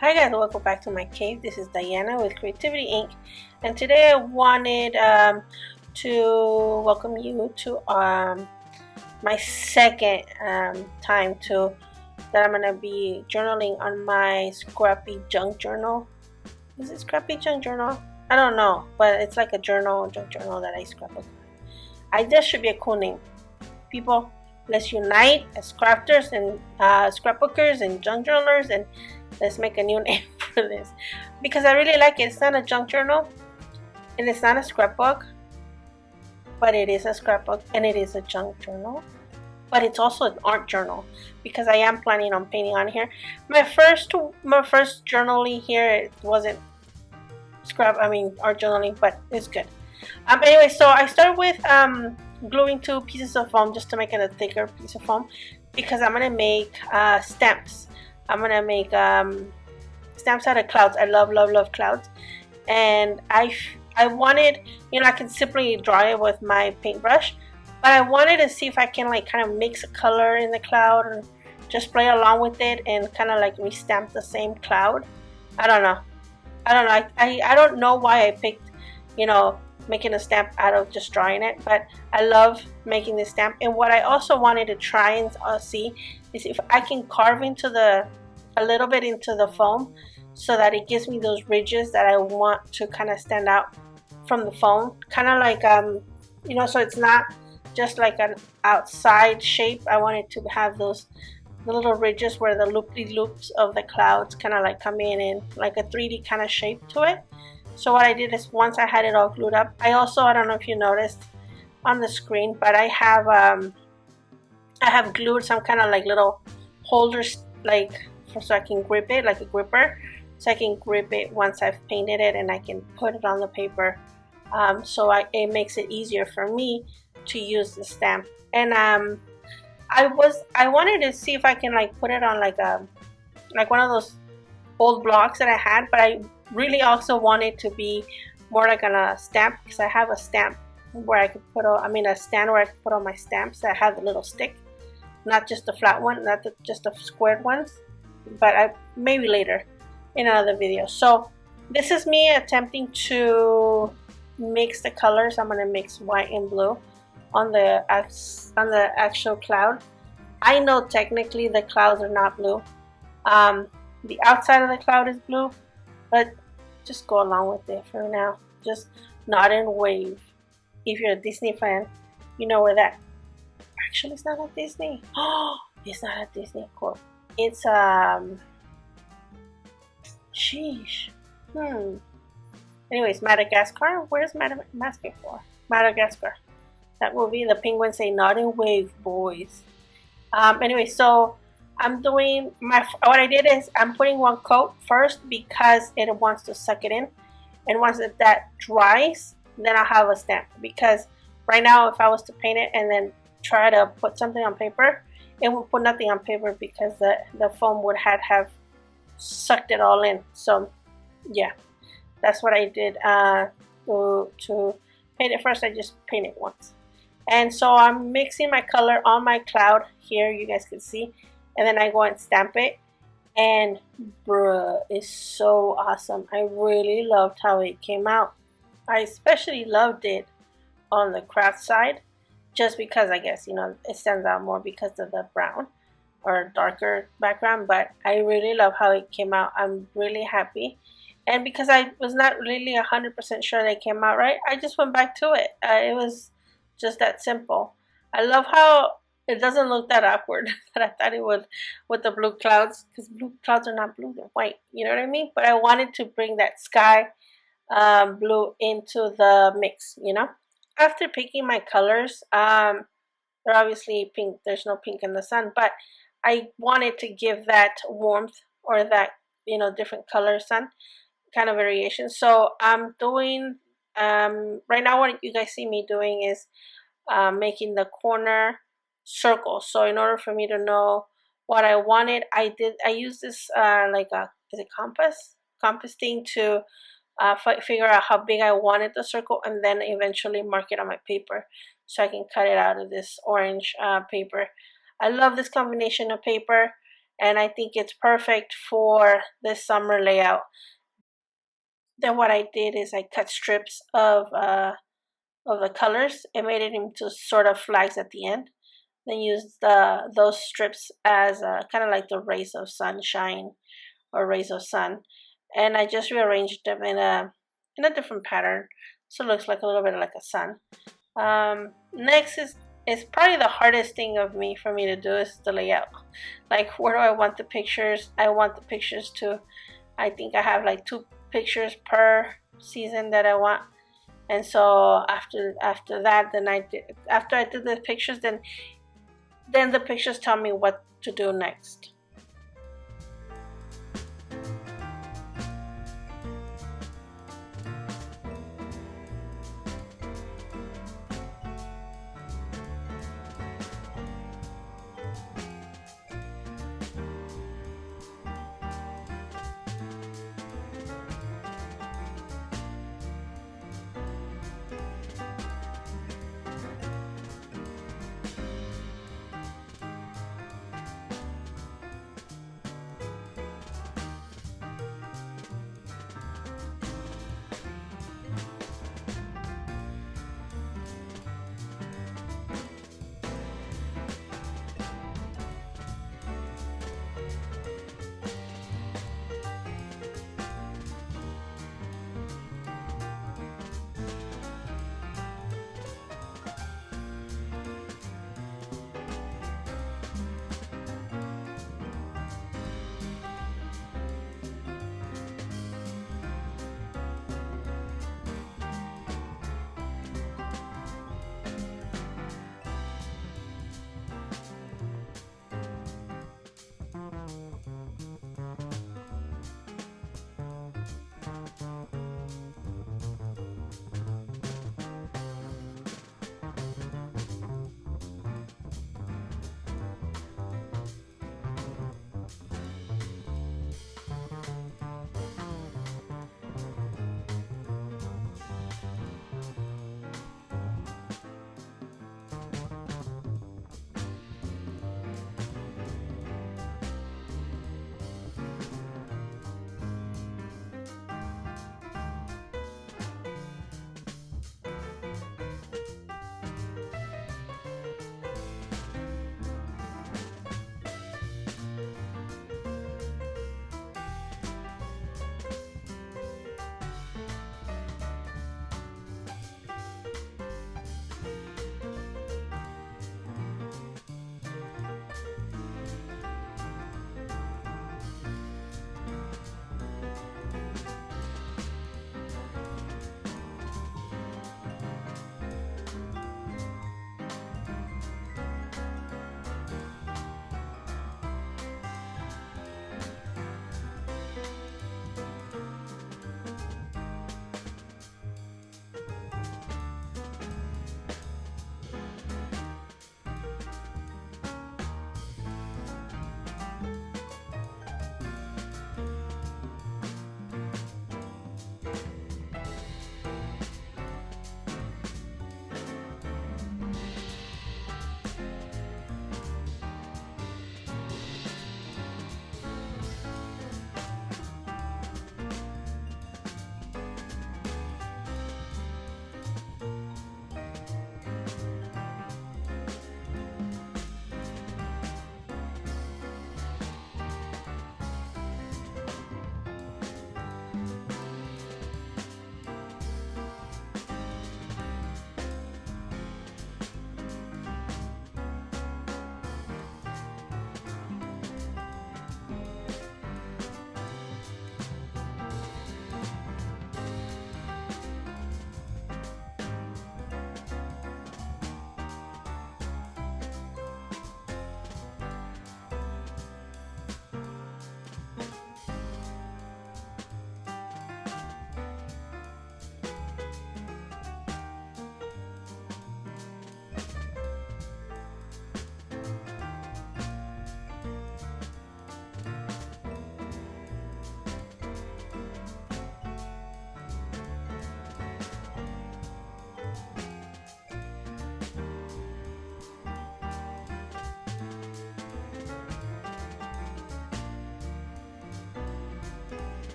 Hi guys, welcome back to my cave. This is Diana with Creativity Inc. And today I wanted to welcome you to my second time that I'm gonna be journaling on my scrappy junk journal. Is it scrappy junk journal? I don't know, but it's like a junk journal that I scrapbook. I This should be a cool name. People, let's unite as crafters and scrapbookers and junk journalers, and let's make a new name for this because I really like it. It's not a junk journal and it's not a scrapbook, but it is a scrapbook and it is a junk journal, but it's also an art journal because I am planning on painting on here. My first journaling here, it wasn't art journaling, but it's good. Anyway, so I start with gluing 2 pieces of foam just to make it a thicker piece of foam because I'm gonna make stamps. I'm gonna make stamps out of clouds. I love clouds, and I wanted, I can simply draw it with my paintbrush, but I wanted to see if I can like kind of mix a color in the cloud and just play along with it and kind of like restamp the same cloud. I don't know. I don't know why I picked, making a stamp out of just drawing it, but I love making this stamp. And what I also wanted to try and see is if I can carve a little bit into the foam so that it gives me those ridges that I want to kind of stand out from the foam, kind of like so it's not just like an outside shape. I wanted to have the little ridges where the loopy-loops of the clouds kind of like come in and like a 3D kind of shape to it. So what I did is once I had it all glued up, I don't know if you noticed on the screen, but I have glued some kind of like little holders, like so I can grip it like a gripper, so I can grip it once I've painted it and I can put it on the paper. It makes it easier for me to use the stamp. And I wanted to see if I can like put it on like one of those old blocks that I had, but I really also wanted to be more like on a stamp because I have a stamp where I could a stand where I could put all my stamps that have the little stick, not just the flat one, not just the squared ones, but maybe later in another video. So this is me attempting to mix the colors. I'm gonna mix white and blue on the actual cloud. I know technically the clouds are not blue. The outside of the cloud is blue, but just go along with it for now. Just nod and wave. If you're a Disney fan, you know where that. Actually, it's not a Disney. Oh, it's not a Disney. Cool. It's sheesh. Anyways, Madagascar. Where's Madagascar for? Madagascar. That movie. The penguins say nod and wave, boys. Anyway, so I'm doing what I did is I'm putting one coat first because it wants to suck it in, and once that dries, then I'll have a stamp. Because right now, if I was to paint it and then try to put something on paper, it would put nothing on paper because the foam would have sucked it all in. So yeah, that's what I did to paint it first. I just painted once. And so I'm mixing my color on my cloud here, you guys can see, and then I go and stamp it, and bruh, it's so awesome. I really loved how it came out. I especially loved it on the craft side, just because I guess, it stands out more because of the brown or darker background, but I really love how it came out. I'm really happy. And because I was not really 100% sure that it came out right, I just went back to it. It was just that simple. I love how it doesn't look that awkward that I thought it would with the blue clouds, because blue clouds are not blue, they're white. You know what I mean? But I wanted to bring that sky blue into the mix, After picking my colors, they're obviously pink. There's no pink in the sun, but I wanted to give that warmth or that, different color sun kind of variation. So I'm doing, right now what you guys see me doing is making the corner circle. So in order for me to know what I wanted, I used this is it compass thing to figure out how big I wanted the circle, and then eventually mark it on my paper so I can cut it out of this orange paper. I love this combination of paper. and I think it's perfect for this summer layout. Then what I did is I cut strips of the colors and made it into sort of flags at the end. Then used those strips as kind of like the rays of sunshine or rays of sun, and I just rearranged them in a different pattern, so it looks like a little bit like a sun. Next is probably the hardest thing of me for me to do is the layout. Like, where do I want the pictures? I want the pictures to. I think I have like 2 pictures per season that I want, and so after that, then after I did the pictures, then the pictures tell me what to do next.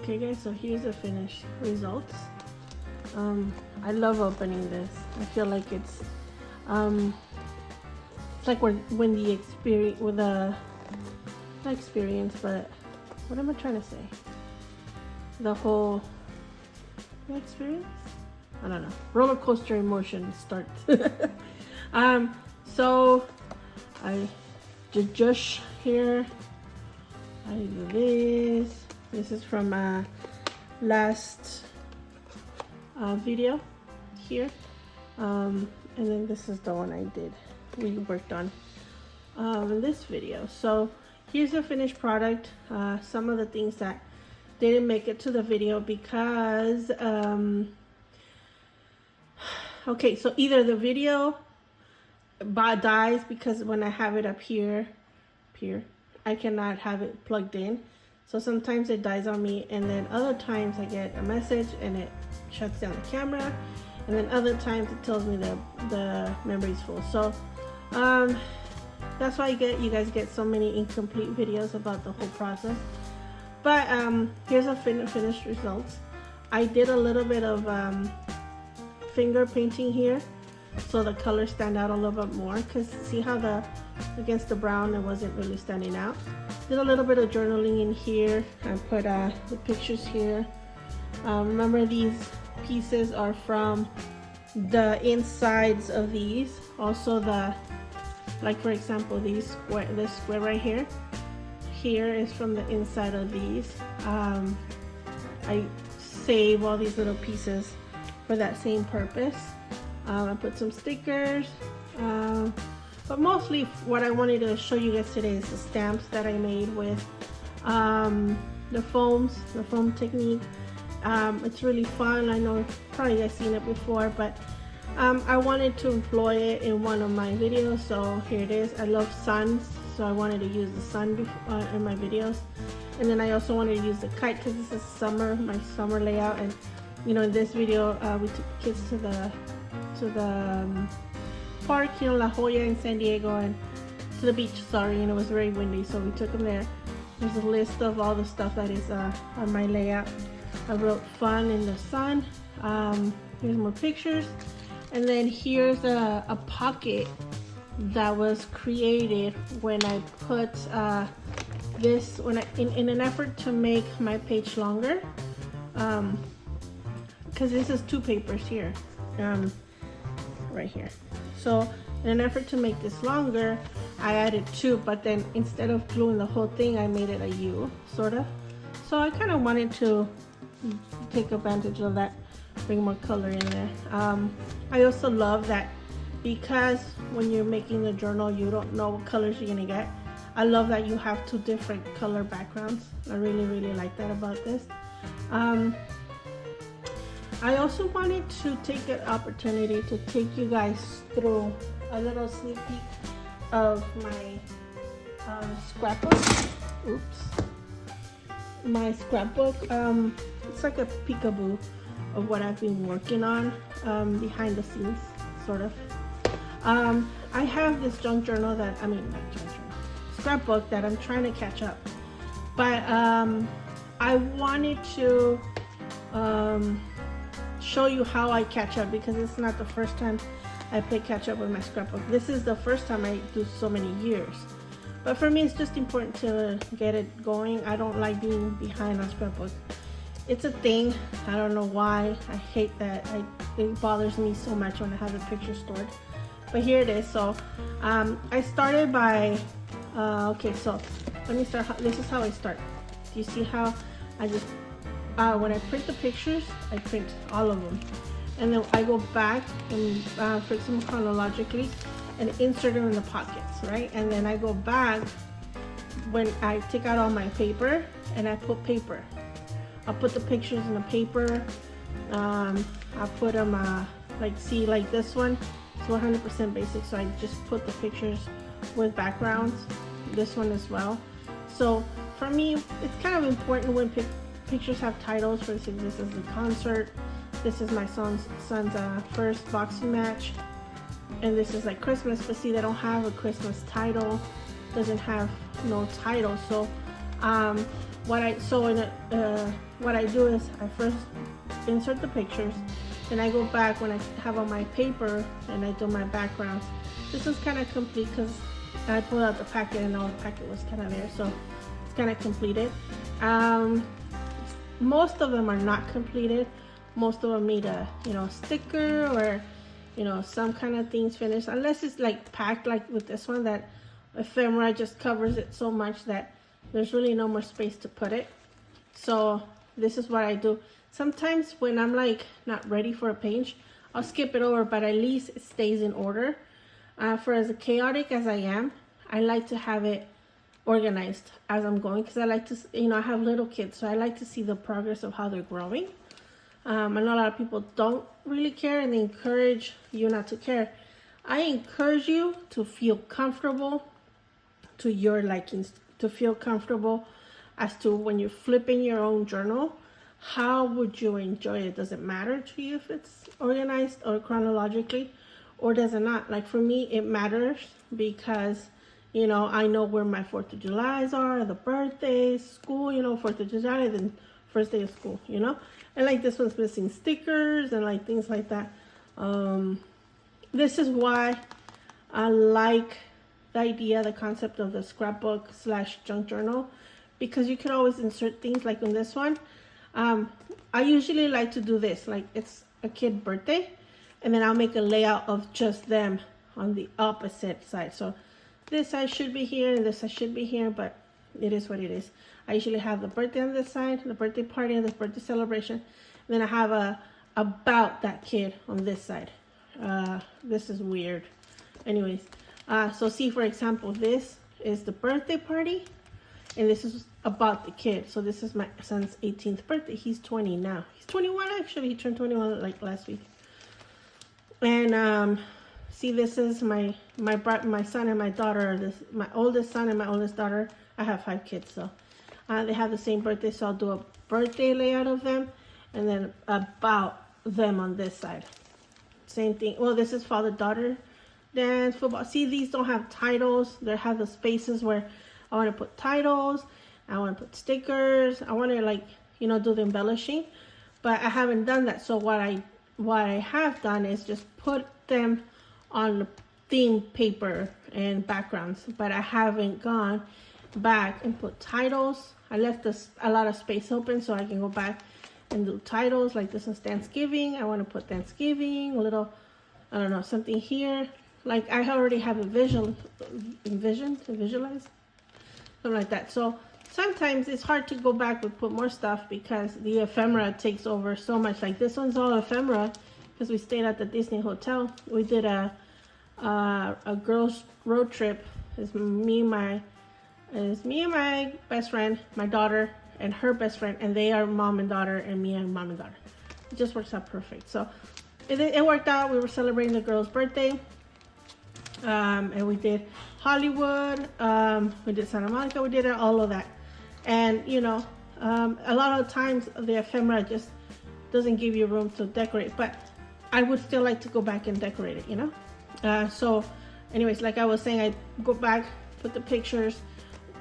Okay guys, so here's the finished results. I love opening this. I feel like it's like when the experience with the not experience, but what am I trying to say? The whole experience? I don't know. Roller coaster emotion starts. So I just here. I do this. This is from last video here, and then this is the one we worked on in this video. So here's the finished product. Some of the things that didn't make it to the video because okay, so either the video dies because when I have it up here, I cannot have it plugged in. So sometimes it dies on me, and then other times I get a message and it shuts down the camera, and then other times it tells me the memory is full. So that's why you guys get so many incomplete videos about the whole process. But here's a finished results. I did a little bit of finger painting here, so the colors stand out a little bit more, because see how against the brown it wasn't really standing out. Did a little bit of journaling in here. I put the pictures here. Remember, these pieces are from the insides of these. Also like for example, this square right here is from the inside of these. I save all these little pieces for that same purpose. I put some stickers, but mostly what I wanted to show you guys today is the stamps that I made with the foam technique. It's really fun. I know probably you guys seen it before, but I wanted to employ it in one of my videos, so here it is. I love suns, so I wanted to use the sun in my videos. And then I also wanted to use the kite because this is my summer layout. And you know, in this video we took kids to the park, you know, La Jolla in San Diego, and to the beach, sorry, and it was very windy, so we took them there. There's a list of all the stuff that is on my layout. I wrote fun in the sun. Here's more pictures, and then here's a pocket that was created when I put this in an effort to make my page longer, because this is 2 papers here, right here. So in an effort to make this longer, I added 2, but then instead of gluing the whole thing, I made it a U, sort of. So I kind of wanted to take advantage of that, bring more color in there. I also love that because when you're making the journal, you don't know what colors you're gonna get. I love that you have 2 different color backgrounds. I really like that about this. I also wanted to take an opportunity to take you guys through a little sneak peek of my scrapbook. Oops. My scrapbook. It's like a peekaboo of what I've been working on behind the scenes, sort of. I have this junk journal that, not junk journal, scrapbook that I'm trying to catch up. But I wanted to show you how I catch up, because it's not the first time I play catch up with my scrapbook. This is the first time I do so many years. But for me, it's just important to get it going. I don't like being behind on scrapbook. It's a thing. I don't know why. I hate that. It bothers me so much when I have the picture stored. But here it is. So I started by, okay, so let me start. This is how I start. Do you see how I just, when I print the pictures, I print all of them. And then I go back and fix them chronologically and insert them in the pockets, right? And then I go back when I take out all my paper and I put paper. I'll put the pictures in the paper. I'll put them, like this one, it's 100% basic, so I just put the pictures with backgrounds. This one as well. So for me, it's kind of important when pictures have titles. For instance, this is the concert. This is my son's first boxing match. And this is like Christmas, but see, they don't have a Christmas title. Doesn't have no title. So what I do is I first insert the pictures, then I go back when I have on my paper and I do my backgrounds. This is kind of complete because I pulled out the packet and all the packet was kind of there, so it's kind of completed. Most of them are not completed. Most of them need a sticker or some kind of things finished, unless it's like packed like with this one, that ephemera just covers it so much that there's really no more space to put it. So this is what I do. Sometimes when I'm like not ready for a page, I'll skip it over, but at least it stays in order. For as chaotic as I am, I like to have it organized as I'm going, because I like to, I have little kids, so I like to see the progress of how they're growing. I know a lot of people don't really care and they encourage you not to care. I encourage you to feel comfortable to your likings, to feel comfortable as to when you're flipping your own journal, how would you enjoy it? Does it matter to you if it's organized or chronologically, or does it not? Like for me, it matters because I know where my 4th of July's are, the birthdays, school, 4th of July, then first day of school, and like this one's missing stickers and like things like that. This is why I like the concept of the scrapbook / junk journal, because you could always insert things. Like on this one, I usually like to do this, like it's a kid birthday, and then I'll make a layout of just them on the opposite side. So this side should be here and this side should be here, but it is what it is. I usually have the birthday on this side, the birthday party and the birthday celebration. Then I have a about that kid on this side. This is weird. Anyways, so see, for example, this is the birthday party and this is about the kid. So this is my son's 18th birthday. He's 20 now. He's 21 actually. He turned 21 like last week. And see, this is my son and my daughter. This my oldest son and my oldest daughter. I have 5 kids, so they have the same birthday. So I'll do a birthday layout of them, and then about them on this side. Same thing. Well, this is father-daughter dance, football. See, these don't have titles. They have the spaces where I want to put titles. I want to put stickers. I want to do the embellishing, but I haven't done that. So what I have done is just put them on the theme paper and backgrounds, but I haven't gone back and put titles. I left a lot of space open so I can go back and do titles. Like this is Thanksgiving. I want to put Thanksgiving, a little, I don't know, something here. Like I already have a visualize, something like that. So sometimes it's hard to go back and put more stuff because the ephemera takes over so much. Like this one's all ephemera because we stayed at the Disney Hotel. We did a girls road trip. It's me and my best friend, my daughter, and her best friend, and they are mom and daughter, and me and mom and daughter. It just works out perfect. So it worked out. We were celebrating the girl's birthday, and we did Hollywood, we did Santa Monica, we did all of that. And a lot of times the ephemera just doesn't give you room to decorate, but I would still like to go back and decorate it, so anyways, like I was saying, I go back, put the pictures,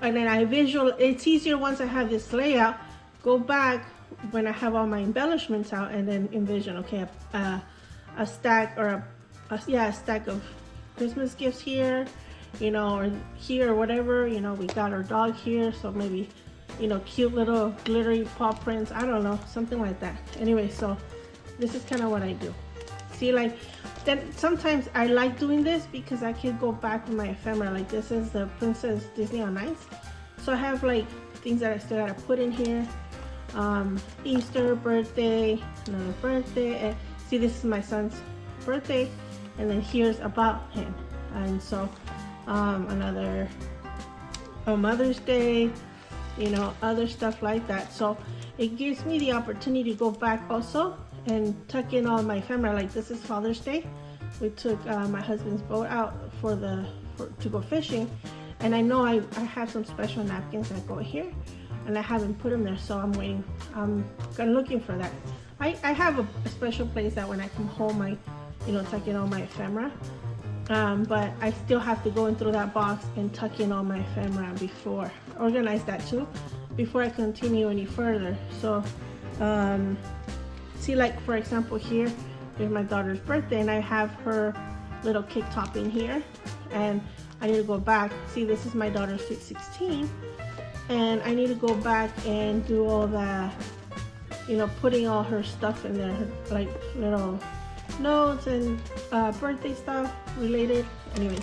and then it's easier once I have this layout, go back when I have all my embellishments out and then envision, okay, a stack or a stack of Christmas gifts here, or here or whatever, we got our dog here, so maybe, cute little glittery paw prints, I don't know, something like that. Anyway, so this is kind of what I do. See, like, then sometimes I like doing this because I can go back with my ephemera. Like this is the Princess Disney on Ice. So I have like things that I still gotta put in here. Easter, birthday, another birthday. And see, this is my son's birthday. And then here's about him. And so another Mother's Day, other stuff like that. So it gives me the opportunity to go back also and tuck in all my ephemera. Like this is Father's Day. We took my husband's boat out to go fishing, and I know I have some special napkins that go here, and I haven't put them there, so I'm waiting. I'm looking for that. I have a special place that when I come home, I tuck in all my ephemera, but I still have to go in through that box and tuck in all my ephemera before organize that too before I continue any further. So see, like for example here, here's my daughter's birthday, and I have her little cake topping here, and I need to go back. See, this is my daughter's sweet 16, and I need to go back and do all the, you know, putting all her stuff in there, like little notes and birthday stuff related. Anyways,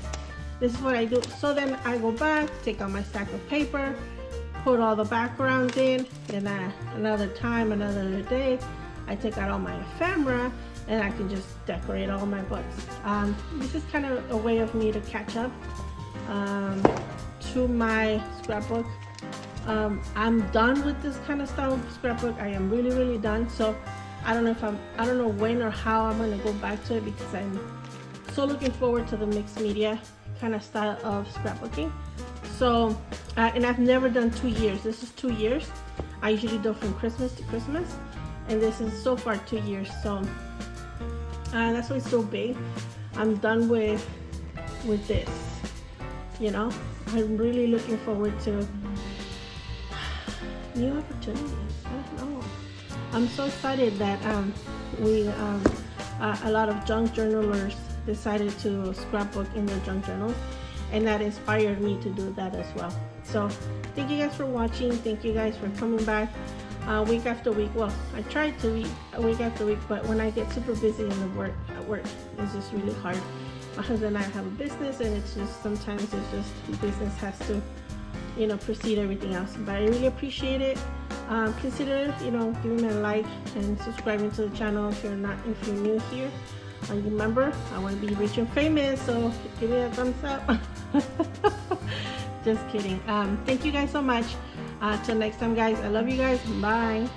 this is what I do. So then I go back, take out my stack of paper, put all the backgrounds in, and another time, another day, I take out all my ephemera, and I can just decorate all my books. This is kind of a way of me to catch up to my scrapbook. I'm done with this kind of style scrapbook. I am really done. So I don't know when or how I'm gonna go back to it, because I'm so looking forward to the mixed media kind of style of scrapbooking. So and I've never done 2 years. This is 2 years. I usually do from Christmas to Christmas, and this is so far 2 years. So that's why it's so big. I'm done with this, you know. I'm really looking forward to new opportunities. I don't know. I'm so excited that a lot of junk journalers decided to scrapbook in their junk journals, and that inspired me to do that as well. So thank you guys for watching. Thank you guys for coming back week after week. Well, I tried to week after week, but when I get super busy in the work, it's just really hard. My husband and I have a business, and it's just sometimes it's just business has to, you know, precede everything else. But I really appreciate it. Consider, you know, giving me a like and subscribing to the channel if you're new here. Remember, I want to be rich and famous, so give me a thumbs up. Just kidding. Thank you guys so much. Till next time, guys. I love you guys. Bye.